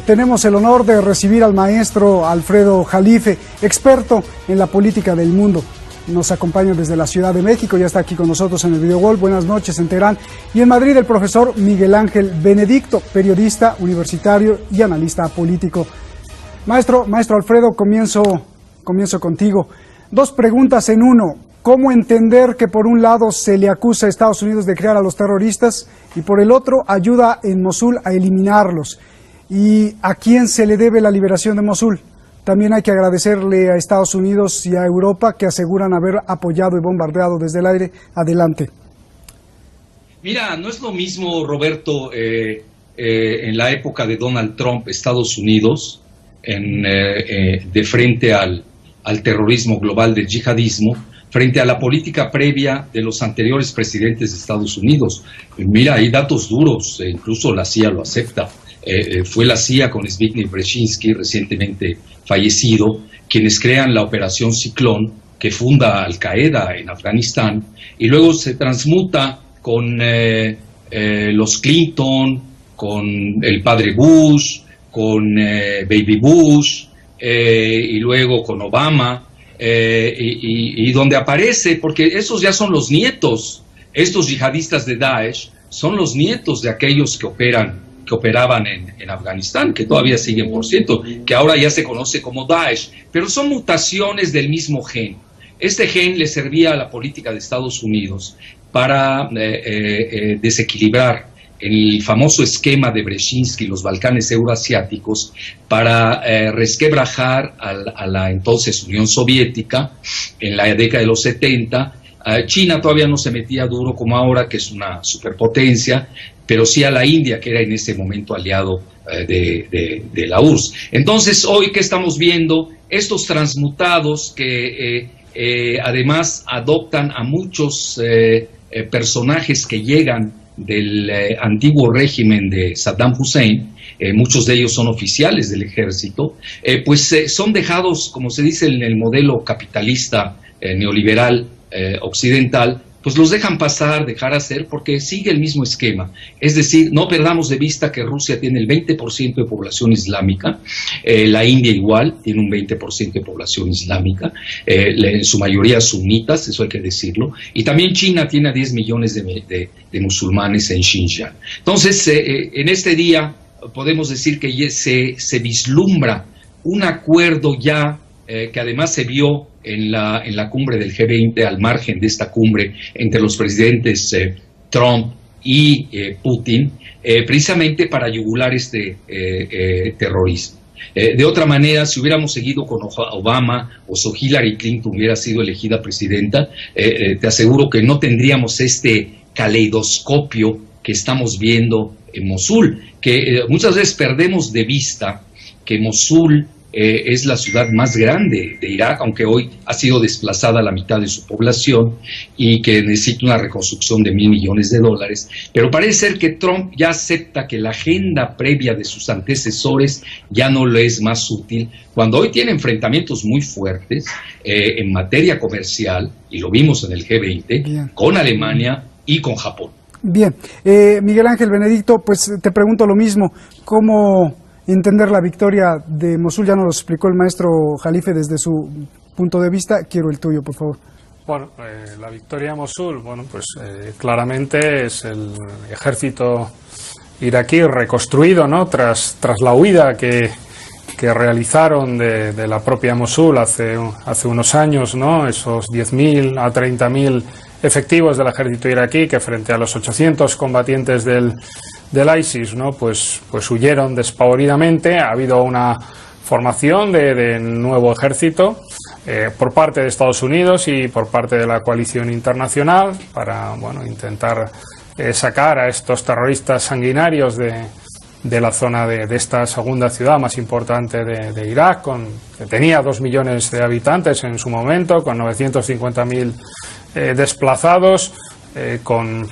Tenemos el honor de recibir al maestro Alfredo Jalife, experto en la política del mundo. Nos acompaña desde la Ciudad de México, ya está aquí con nosotros en el Video Wall. Buenas noches en Teherán. Y en Madrid el profesor Miguel Ángel Benedicto, periodista universitario y analista político. Maestro Alfredo, comienzo contigo. Dos preguntas en uno. ¿Cómo entender que por un lado se le acusa a Estados Unidos de crear a los terroristas y por el otro ayuda en Mosul a eliminarlos? ¿Y a quién se le debe la liberación de Mosul? También hay que agradecerle a Estados Unidos y a Europa que aseguran haber apoyado y bombardeado desde el aire. Adelante. Mira, no es lo mismo, Roberto, en la época de Donald Trump, Estados Unidos, de frente al terrorismo global del yihadismo, frente a la política previa de los anteriores presidentes de Estados Unidos. Mira, hay datos duros, incluso la CIA lo acepta. Fue la CIA con Zbigniew Brzezinski, recientemente fallecido, quienes crean la Operación Ciclón, que funda Al Qaeda en Afganistán, y luego se transmuta con los Clinton, con el padre Bush, con Baby Bush, y luego con Obama, y donde aparece, porque esos ya son los nietos, estos yihadistas de Daesh, son los nietos de aquellos que operaban en Afganistán, que todavía siguen, por cierto, que ahora ya se conoce como Daesh, pero son mutaciones del mismo gen. Este gen le servía a la política de Estados Unidos para desequilibrar el famoso esquema de Brzezinski, los Balcanes euroasiáticos, para resquebrajar a la entonces Unión Soviética en la década de los 70. China todavía no se metía duro como ahora, que es una superpotencia, pero sí a la India, que era en ese momento aliado de la URSS. Entonces, hoy, ¿qué estamos viendo? Estos transmutados que además adoptan a muchos personajes que llegan del antiguo régimen de Saddam Hussein, muchos de ellos son oficiales del ejército, son dejados, como se dice en el modelo capitalista neoliberal occidental, pues los dejan pasar, dejar hacer, porque sigue el mismo esquema. Es decir, no perdamos de vista que Rusia tiene el 20% de población islámica, la India igual, tiene un 20% de población islámica, en su mayoría sunitas, eso hay que decirlo, y también China tiene a 10 millones de musulmanes en Xinjiang. Entonces, en este día podemos decir que se vislumbra un acuerdo ya que además se vio en la cumbre del G20, al margen de esta cumbre entre los presidentes Trump y Putin, precisamente para yugular este terrorismo. De otra manera, si hubiéramos seguido con Obama o si Hillary Clinton hubiera sido elegida presidenta, te aseguro que no tendríamos este caleidoscopio que estamos viendo en Mosul, que muchas veces perdemos de vista que Mosul es la ciudad más grande de Irak, aunque hoy ha sido desplazada la mitad de su población y que necesita una reconstrucción de $1.000 millones. Pero parece ser que Trump ya acepta que la agenda previa de sus antecesores ya no le es más útil, cuando hoy tiene enfrentamientos muy fuertes en materia comercial, y lo vimos en el G20, bien, con Alemania y con Japón. Bien, Miguel Ángel Benedicto, pues te pregunto lo mismo, ¿cómo entender la victoria de Mosul? Ya nos lo explicó el maestro Jalife desde su punto de vista. Quiero el tuyo, por favor. Bueno, la victoria de Mosul, bueno, pues claramente es el ejército iraquí reconstruido, ¿no? Tras la huida que realizaron de la propia Mosul hace unos años, ¿no? Esos 10.000 a 30.000 efectivos del ejército iraquí que frente a los 800 combatientes del ISIS, ¿no? Pues huyeron despavoridamente. Ha habido una formación de nuevo ejército por parte de Estados Unidos y por parte de la coalición internacional para, bueno, intentar sacar a estos terroristas sanguinarios de la zona de esta segunda ciudad más importante de Irak, que tenía 2 millones de habitantes en su momento, con 950.000 desplazados, con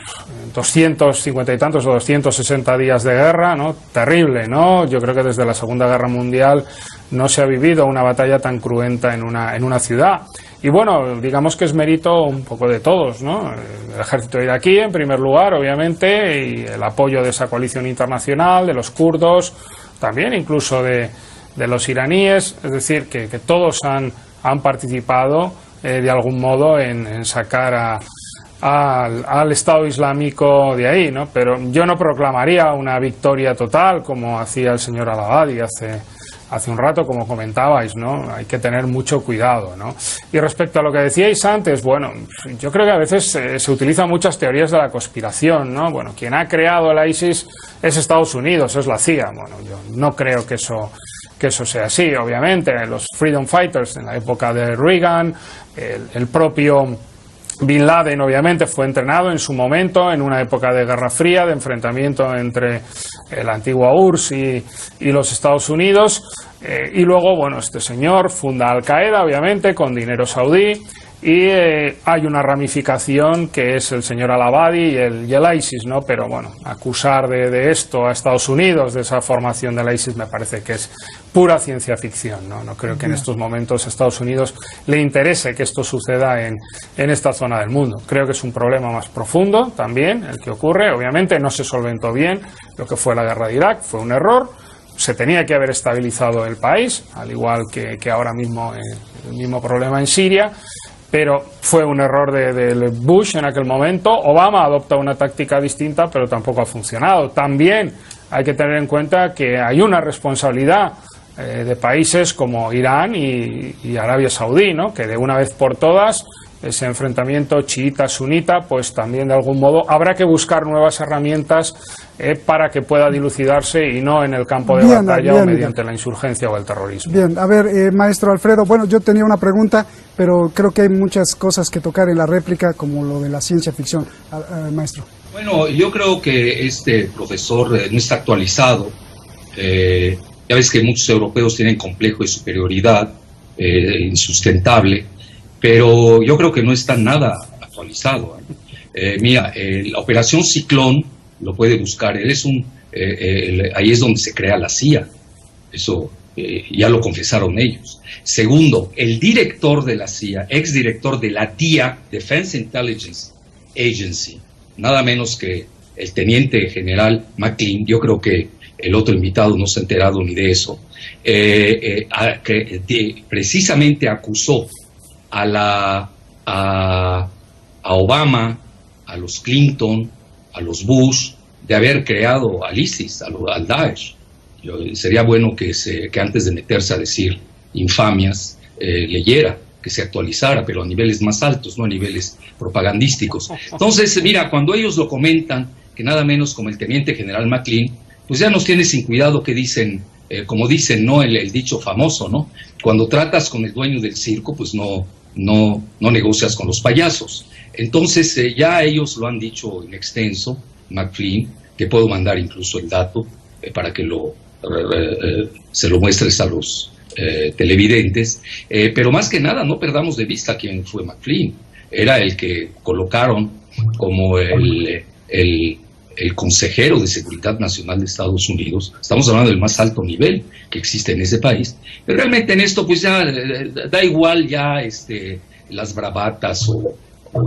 250 y tantos o 260 días de guerra, ¿no? Terrible, ¿no? Yo creo que desde la Segunda Guerra Mundial no se ha vivido una batalla tan cruenta en una ciudad. Y bueno, digamos que es mérito un poco de todos, ¿no? El ejército iraquí, en primer lugar, obviamente, y el apoyo de esa coalición internacional, de los kurdos, también incluso de los iraníes, es decir, que todos han participado de algún modo en sacar al Estado Islámico de ahí, ¿no? Pero yo no proclamaría una victoria total como hacía el señor al-Abadi hace un rato, como comentabais, ¿no? Hay que tener mucho cuidado, ¿no? Y respecto a lo que decíais antes, bueno, yo creo que a veces se utilizan muchas teorías de la conspiración, ¿no? Bueno, quien ha creado el ISIS es Estados Unidos, es la CIA. Bueno, yo no creo que eso sea así, obviamente. Los Freedom Fighters en la época de Reagan, el propio Bin Laden obviamente fue entrenado en su momento en una época de Guerra Fría, de enfrentamiento entre la antigua URSS y los Estados Unidos, y luego, bueno, este señor funda Al Qaeda obviamente con dinero saudí, y hay una ramificación que es el señor al-Abadi y el ISIS, ¿no? Pero bueno, acusar de esto a Estados Unidos, de esa formación del ISIS, me parece que es pura ciencia ficción, ¿no? No creo que en estos momentos a Estados Unidos le interese que esto suceda en esta zona del mundo. Creo que es un problema más profundo también el que ocurre. Obviamente no se solventó bien lo que fue la guerra de Irak, fue un error. Se tenía que haber estabilizado el país, al igual que ahora mismo el mismo problema en Siria. Pero fue un error de Bush en aquel momento. Obama adopta una táctica distinta, pero tampoco ha funcionado. También hay que tener en cuenta que hay una responsabilidad de países como Irán y Arabia Saudí, ¿no? Que de una vez por todas ese enfrentamiento chiita-sunita, pues también de algún modo habrá que buscar nuevas herramientas para que pueda dilucidarse y no en el campo de batalla o mediante la insurgencia o el terrorismo. Bien, a ver, maestro Alfredo, bueno, yo tenía una pregunta, pero creo que hay muchas cosas que tocar en la réplica, como lo de la ciencia ficción. Maestro. Bueno, yo creo que este profesor no está actualizado. Ya ves que muchos europeos tienen complejo de superioridad insustentable, pero yo creo que no está nada actualizado. Mira, la Operación Ciclón, lo puede buscar, ahí es donde se crea la CIA, eso ya lo confesaron ellos. Segundo, el director de la CIA, exdirector de la DIA, Defense Intelligence Agency, nada menos que el teniente general McClain, yo creo que el otro invitado no se ha enterado ni de eso, precisamente acusó a Obama, a los Clinton, a los Bush, de haber creado al ISIS, al Daesh. Sería bueno que antes de meterse a decir infamias, leyera, que se actualizara, pero a niveles más altos, no a niveles propagandísticos. Entonces, mira, cuando ellos lo comentan, que nada menos como el teniente general McClain, pues ya nos tiene sin cuidado que dicen, como dicen, ¿no? El dicho famoso, ¿no? Cuando tratas con el dueño del circo, pues no negocias con los payasos. Entonces, ya ellos lo han dicho en extenso, McClain, que puedo mandar incluso el dato para que se lo muestres a los televidentes, pero más que nada no perdamos de vista quién fue McClain. Era el que colocaron como el consejero de Seguridad Nacional de Estados Unidos. Estamos hablando del más alto nivel que existe en ese país, pero realmente en esto pues ya da igual ya las bravatas o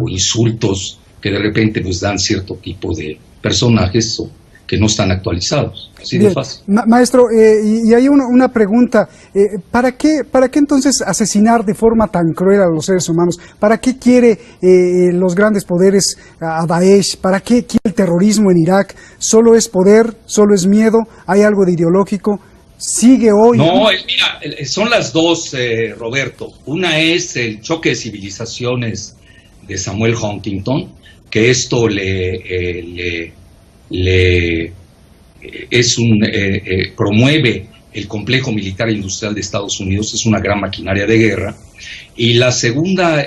insultos que de repente pues dan cierto tipo de personajes que no están actualizados. Así de fácil. Maestro, y hay una pregunta. ¿Para qué entonces asesinar de forma tan cruel a los seres humanos? ¿Para qué quiere los grandes poderes a Daesh? ¿Para qué quiere el terrorismo en Irak? ¿Solo es poder? ¿Solo es miedo? ¿Hay algo de ideológico? ¿Sigue hoy? No, mira, son las dos, Roberto. Una es el choque de civilizaciones de Samuel Huntington, que esto promueve el complejo militar e industrial de Estados Unidos, es una gran maquinaria de guerra. Y la segunda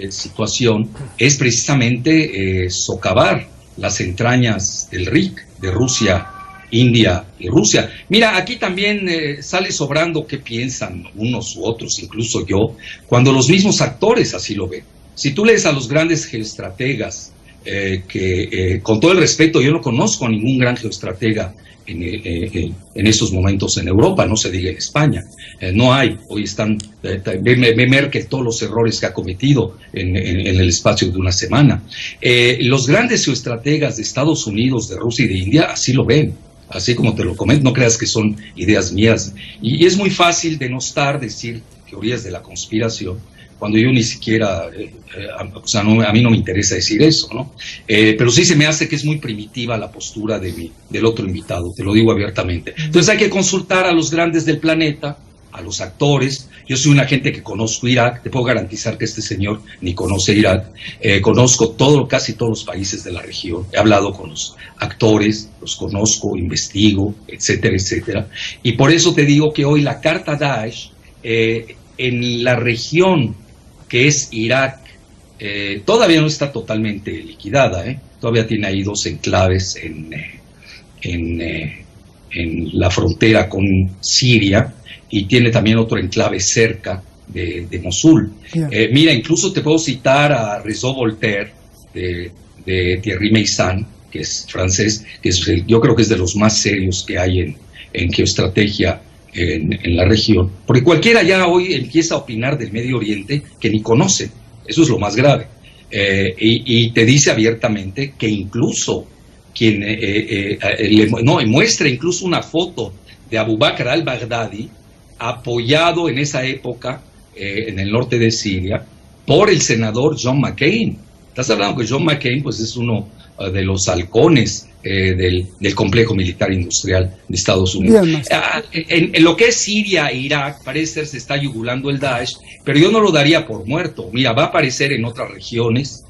situación es precisamente socavar las entrañas del RIC, de Rusia, India y Rusia. Mira, aquí también sale sobrando qué piensan unos u otros, incluso yo, cuando los mismos actores así lo ven. Si tú lees a los grandes geoestrategas, con todo el respeto, yo no conozco a ningún gran geoestratega en estos momentos en Europa, no se diga en España, no hay. Hoy están, Merkel, todos los errores que ha cometido en el espacio de una semana. Los grandes geoestrategas de Estados Unidos, de Rusia y de India así lo ven. así como te lo comento, no creas que son ideas mías. Y es muy fácil denostar, decir teorías de la conspiración, cuando yo ni siquiera, o sea, a mí no me interesa decir eso, ¿no? Pero sí se me hace que es muy primitiva la postura del otro invitado, te lo digo abiertamente. Entonces hay que consultar a los grandes del planeta, a los actores. Yo soy una gente que conozco Irak, te puedo garantizar que este señor ni conoce Irak. Conozco casi todos los países de la región, he hablado con los actores, los conozco, investigo, etcétera, etcétera. Y por eso te digo que hoy la carta Daesh en la región que es Irak, todavía no está totalmente liquidada, todavía tiene ahí 2 enclaves en la frontera con Siria, y tiene también otro enclave cerca de Mosul. Mira, incluso te puedo citar a Réseau Voltaire, de Thierry Meyssan, que es francés, que yo creo que es de los más serios que hay en geoestrategia en la región, porque cualquiera ya hoy empieza a opinar del Medio Oriente que ni conoce. Eso es lo más grave, y te dice abiertamente que incluso quien muestra incluso una foto de Abu Bakr al-Baghdadi apoyado en esa época en el norte de Siria por el senador John McCain. Estás hablando que John McCain pues es uno de los halcones del complejo militar industrial de Estados Unidos. En lo que es Siria e Irak, parece ser se está yugulando el Daesh, pero yo no lo daría por muerto. Mira, va a aparecer en otras regiones.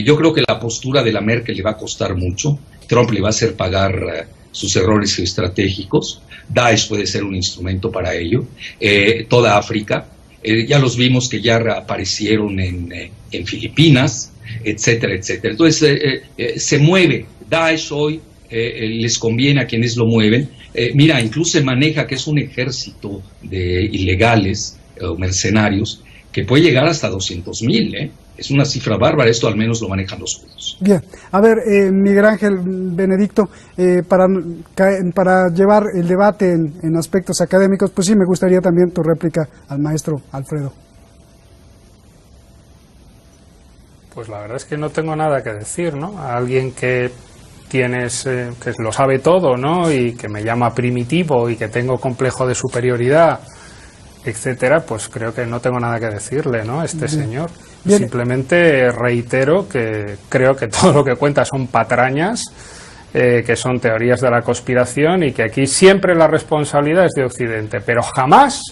Yo creo que la postura de la Merkel le va a costar mucho. Trump le va a hacer pagar sus errores geoestratégicos. Daesh puede ser un instrumento para ello. Toda África, ya los vimos que ya aparecieron en Filipinas, etcétera, etcétera. Entonces, se mueve. Daesh hoy les conviene a quienes lo mueven. Mira, incluso se maneja que es un ejército de ilegales o mercenarios que puede llegar hasta 200,000, Es una cifra bárbara, esto al menos lo manejan los judíos. Bien, a ver, Miguel Ángel Benedicto, para llevar el debate en aspectos académicos, pues sí, me gustaría también tu réplica al maestro Alfredo. Pues la verdad es que no tengo nada que decir, ¿no? A alguien que que lo sabe todo, ¿no? Y que me llama primitivo y que tengo complejo de superioridad, etcétera, pues creo que no tengo nada que decirle, ¿no? Señor. Bien. Simplemente reitero que creo que todo lo que cuenta son patrañas, que son teorías de la conspiración, y que aquí siempre la responsabilidad es de Occidente, pero jamás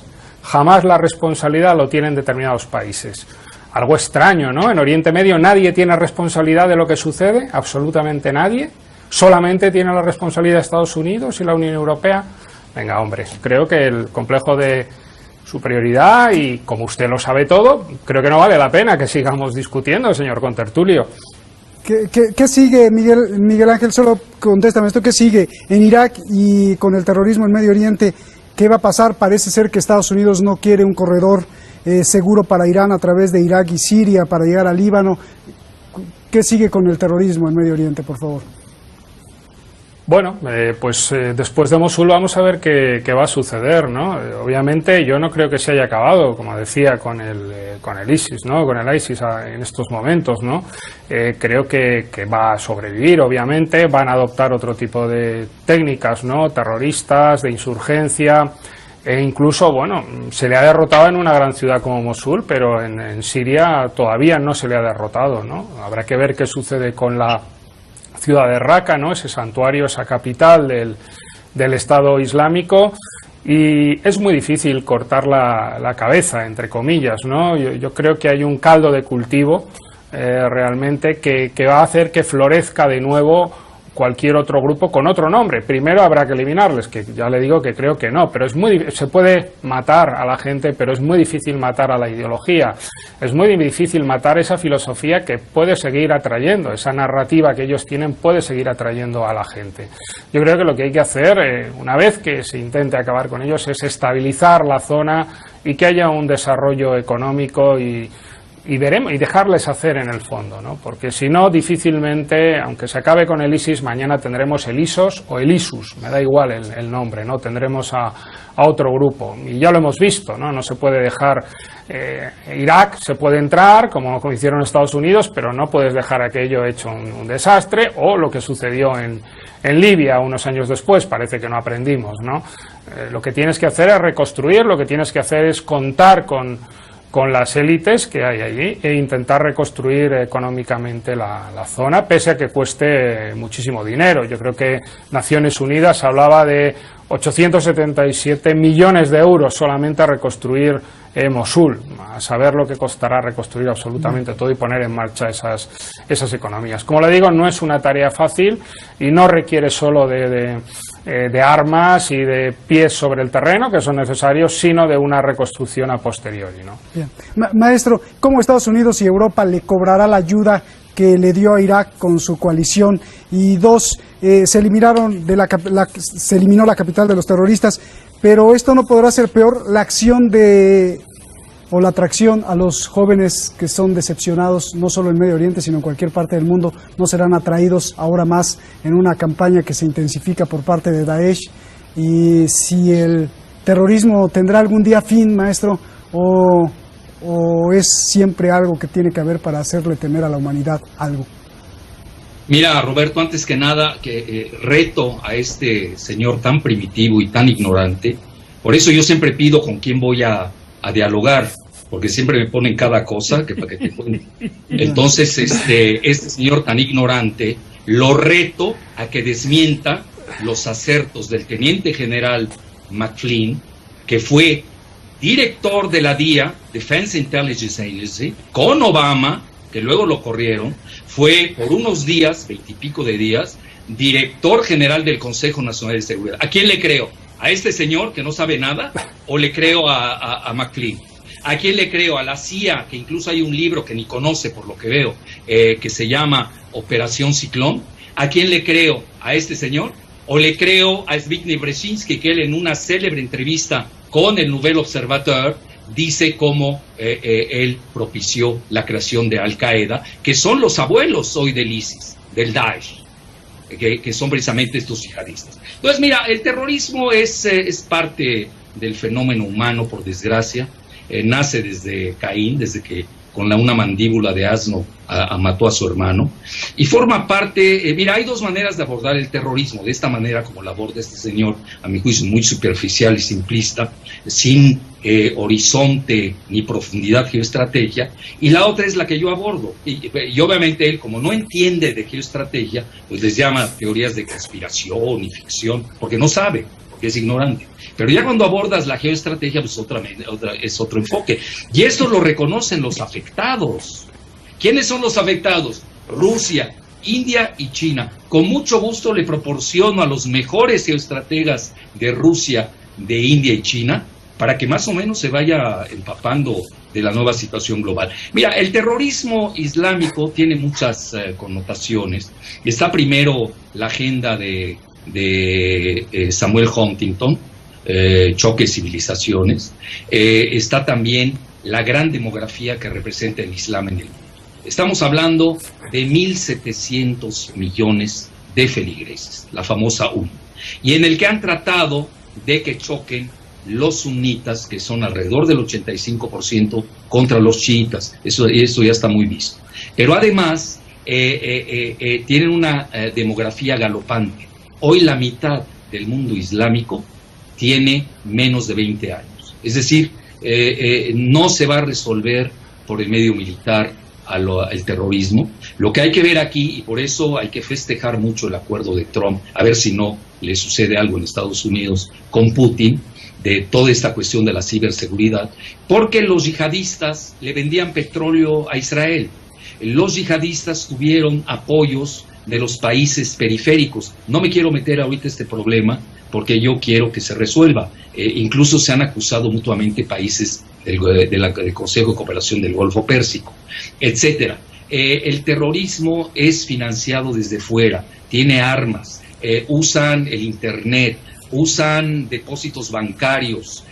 la responsabilidad lo tienen determinados países. Algo extraño, ¿no? En Oriente Medio nadie tiene responsabilidad de lo que sucede, absolutamente nadie. Solamente tiene la responsabilidad de Estados Unidos y la Unión Europea. Venga, hombre, creo que el complejo de superioridad, y como usted lo sabe todo, creo que no vale la pena que sigamos discutiendo, señor contertulio. ¿Qué sigue, Miguel Ángel? Solo contéstame esto. ¿Qué sigue en Irak y con el terrorismo en Medio Oriente? ¿Qué va a pasar? Parece ser que Estados Unidos no quiere un corredor seguro para Irán a través de Irak y Siria para llegar al Líbano. ¿Qué sigue con el terrorismo en Medio Oriente, por favor? Bueno, pues después de Mosul vamos a ver qué va a suceder, ¿no? Obviamente yo no creo que se haya acabado, como decía, con el ISIS, ¿no? Con el ISIS en estos momentos, ¿no? Creo que va a sobrevivir, obviamente, van a adoptar otro tipo de técnicas, ¿no? Terroristas, de insurgencia, e incluso, bueno, se le ha derrotado en una gran ciudad como Mosul, pero en Siria todavía no se le ha derrotado, ¿no? Habrá que ver qué sucede con la ciudad de Raqqa, ¿no? Ese santuario, esa capital del Estado Islámico, y es muy difícil cortar la cabeza, entre comillas, ¿no? Yo creo que hay un caldo de cultivo realmente que va a hacer que florezca de nuevo cualquier otro grupo con otro nombre. Primero habrá que eliminarles, que ya le digo que creo que no, pero se puede matar a la gente, pero es muy difícil matar a la ideología, es muy difícil matar esa filosofía que puede seguir atrayendo, esa narrativa que ellos tienen puede seguir atrayendo a la gente. Yo creo que lo que hay que hacer, una vez que se intente acabar con ellos, es estabilizar la zona y que haya un desarrollo económico y y dejarles hacer en el fondo, ¿no? Porque si no, difícilmente, aunque se acabe con el ISIS, mañana tendremos el ISOS o el ISUS, me da igual el nombre, ¿no? Tendremos a otro grupo, y ya lo hemos visto, ¿no? No se puede dejar Irak, se puede entrar, como hicieron Estados Unidos, pero no puedes dejar aquello hecho un desastre, o lo que sucedió en Libia unos años después, parece que no aprendimos, ¿no? Lo que tienes que hacer es reconstruir, lo que tienes que hacer es contar con las élites que hay allí e intentar reconstruir económicamente la zona, pese a que cueste muchísimo dinero. Yo creo que Naciones Unidas hablaba de 877 millones de euros solamente a reconstruir Mosul, a saber lo que costará reconstruir absolutamente todo y poner en marcha esas economías. Como le digo, no es una tarea fácil y no requiere solo de armas y de pies sobre el terreno, que son necesarios, sino de una reconstrucción a posteriori, ¿no? Bien. Maestro, ¿cómo Estados Unidos y Europa le cobrará la ayuda que le dio a Irak con su coalición? Y dos, se eliminó la capital de los terroristas, pero esto no podrá ser peor, la acción o la atracción a los jóvenes que son decepcionados, no solo en Medio Oriente, sino en cualquier parte del mundo, no serán atraídos ahora más en una campaña que se intensifica por parte de Daesh. Y si el terrorismo tendrá algún día fin, maestro, o es siempre algo que tiene que haber para hacerle temer a la humanidad algo. Mira, Roberto, antes que nada, reto a este señor tan primitivo y tan ignorante. Por eso yo siempre pido con quién voy a dialogar, porque siempre me ponen cada cosa para que te cuente. Entonces, este señor tan ignorante, lo reto a que desmienta los acertos del teniente general McFlynn, que fue director de la DIA, Defense Intelligence Agency, con Obama, que luego lo corrieron, fue por unos días, 20 y pico de días, director general del Consejo Nacional de Seguridad. ¿A quién le creo? ¿A este señor que no sabe nada? ¿O le creo a McFlynn? ¿A quién le creo? ¿A la CIA? Que incluso hay un libro que ni conoce, por lo que veo, que se llama Operación Ciclón. ¿A quién le creo? ¿A este señor? ¿O le creo a Zbigniew Brzezinski, que él en una célebre entrevista con el Nouvel Observateur dice cómo él propició la creación de Al-Qaeda, que son los abuelos hoy del ISIS, del Daesh, que son precisamente estos yihadistas? Entonces, mira, el terrorismo es parte del fenómeno humano, por desgracia. Nace desde Caín, desde que con una mandíbula de asno mató a su hermano, y forma parte. Mira, hay dos maneras de abordar el terrorismo, de esta manera como la aborda este señor, a mi juicio muy superficial y simplista, sin horizonte ni profundidad, geoestrategia, y la otra es la que yo abordo, y obviamente él, como no entiende de geoestrategia, pues les llama teorías de conspiración y ficción, porque no sabe, porque es ignorante. Pero ya cuando abordas la geoestrategia, pues es otro enfoque. Y esto lo reconocen los afectados. ¿Quiénes son los afectados? Rusia, India y China. Con mucho gusto le proporciono a los mejores geoestrategas de Rusia, de India y China, para que más o menos se vaya empapando de la nueva situación global. Mira, el terrorismo islámico tiene muchas connotaciones. Está primero la agenda de Samuel Huntington, choque de civilizaciones. Está también la gran demografía que representa el Islam en el mundo. Estamos hablando de 1.700 millones de feligreses, la famosa y en el que han tratado de que choquen los sunitas, que son alrededor del 85%, contra los chiitas. Eso ya está muy visto. Pero además tienen una demografía galopante. Hoy la mitad del mundo islámico tiene menos de 20 años. Es decir, no se va a resolver por el medio militar el terrorismo. Lo que hay que ver aquí, y por eso hay que festejar mucho el acuerdo de Trump, a ver si no le sucede algo en Estados Unidos con Putin, de toda esta cuestión de la ciberseguridad, porque los yihadistas le vendían petróleo a Israel. Los yihadistas tuvieron apoyos de los países periféricos. No me quiero meter ahorita este problema porque yo quiero que se resuelva. Incluso se han acusado mutuamente países del Consejo de Cooperación del Golfo Pérsico, etcétera. El terrorismo es financiado desde fuera, tiene armas, usan el internet, usan depósitos bancarios,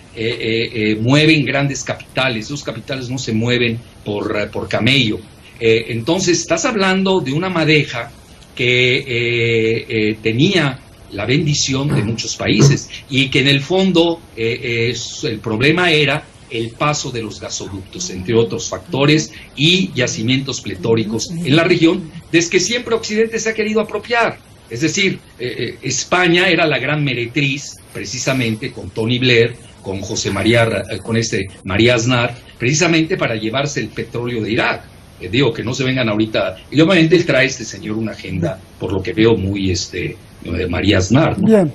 mueven grandes capitales. Esos capitales no se mueven por camello. Entonces, estás hablando de una madeja que tenía la bendición de muchos países y que en el fondo el problema era el paso de los gasoductos, entre otros factores, y yacimientos pletóricos en la región, desde que siempre Occidente se ha querido apropiar. Es decir, España era la gran meretriz, precisamente con Tony Blair, con María Aznar, precisamente para llevarse el petróleo de Irak. Digo, que no se vengan ahorita. Y obviamente él trae este señor una agenda, por lo que veo, muy de María Aznar, ¿no? Bien,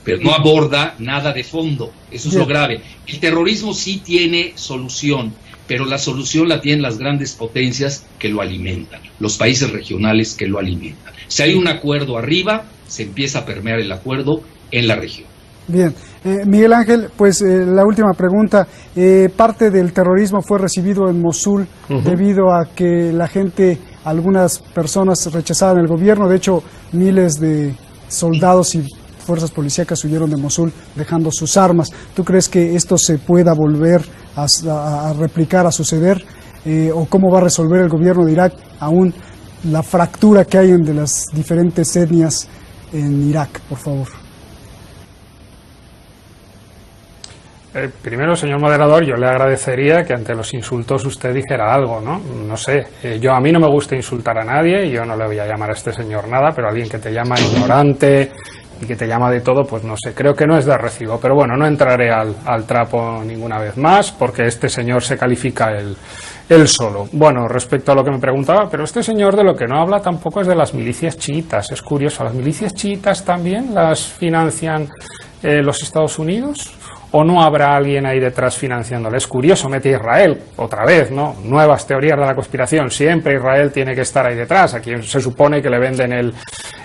pero no aborda nada de fondo. Eso es lo grave. El terrorismo sí tiene solución, pero la solución la tienen las grandes potencias que lo alimentan, los países regionales que lo alimentan. Si hay un acuerdo arriba, se empieza a permear el acuerdo en la región. Bien, Miguel Ángel, pues la última pregunta. Parte del terrorismo fue recibido en Mosul debido a que la gente, algunas personas rechazaban el gobierno. De hecho, miles de soldados y fuerzas policíacas huyeron de Mosul dejando sus armas. ¿Tú crees que esto se pueda volver a replicar, a suceder? ¿O cómo va a resolver el gobierno de Irak aún la fractura que hay entre las diferentes etnias en Irak, por favor? Primero, señor moderador, yo le agradecería que ante los insultos usted dijera algo, ¿no? No sé, a mí no me gusta insultar a nadie, yo no le voy a llamar a este señor nada, pero alguien que te llama ignorante y que te llama de todo, pues no sé, creo que no es de recibo. Pero bueno, no entraré al trapo ninguna vez más, porque este señor se califica él solo. Bueno, respecto a lo que me preguntaba, pero este señor de lo que no habla tampoco es de las milicias chiitas. Es curioso, ¿las milicias chiitas también las financian los Estados Unidos? ¿O no habrá alguien ahí detrás financiándole? Es curioso, mete a Israel, otra vez, ¿no? Nuevas teorías de la conspiración, siempre Israel tiene que estar ahí detrás, a quien se supone que le venden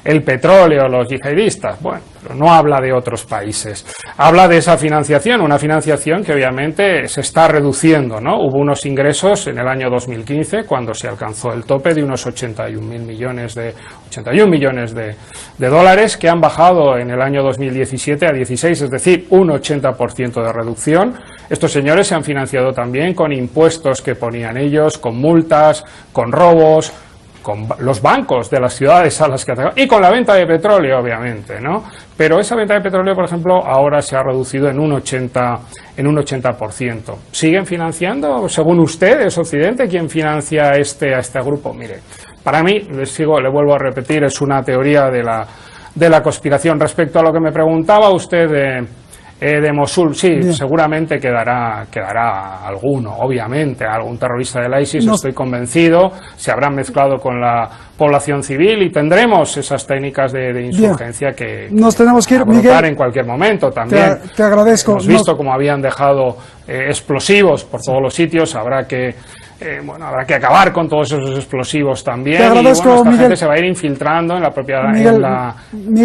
el petróleo los yihadistas. Bueno, pero no habla de otros países. Habla de esa financiación, una financiación que obviamente se está reduciendo, ¿no? Hubo unos ingresos en el año 2015, cuando se alcanzó el tope de unos 81 millones de dólares, que han bajado en el año 2017 a 16, es decir, un 80% de reducción. Estos señores se han financiado también con impuestos que ponían ellos, con multas, con robos, con los bancos de las ciudades a las que atacaban, y con la venta de petróleo, obviamente, ¿no? Pero esa venta de petróleo, por ejemplo, ahora se ha reducido en un 80%. ¿Siguen financiando? Según usted, ¿es Occidente quien financia a este grupo? Mire, para mí, le vuelvo a repetir, es una teoría de la conspiración. Respecto a lo que me preguntaba usted de Mosul, sí, bien, seguramente quedará alguno, obviamente, algún terrorista del ISIS, estoy convencido, se habrán mezclado con la población civil y tendremos esas técnicas de insurgencia que nos tenemos que ir, Miguel, en cualquier momento también. Te agradezco. Hemos visto cómo habían dejado explosivos por todos los sitios, habrá que acabar con todos esos explosivos también. Te agradezco, y esta Miguel. gente se va a ir infiltrando en la propia... Miguel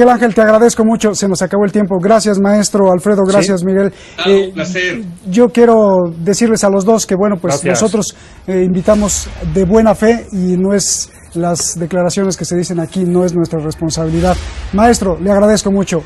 Ángel, te agradezco mucho, se nos acabó el tiempo. Gracias, maestro Alfredo, gracias, ¿sí? Miguel. Un placer. Yo quiero decirles a los dos que, bueno, pues gracias. Nosotros invitamos de buena fe y no es las declaraciones que se dicen aquí, no es nuestra responsabilidad. Maestro, le agradezco mucho.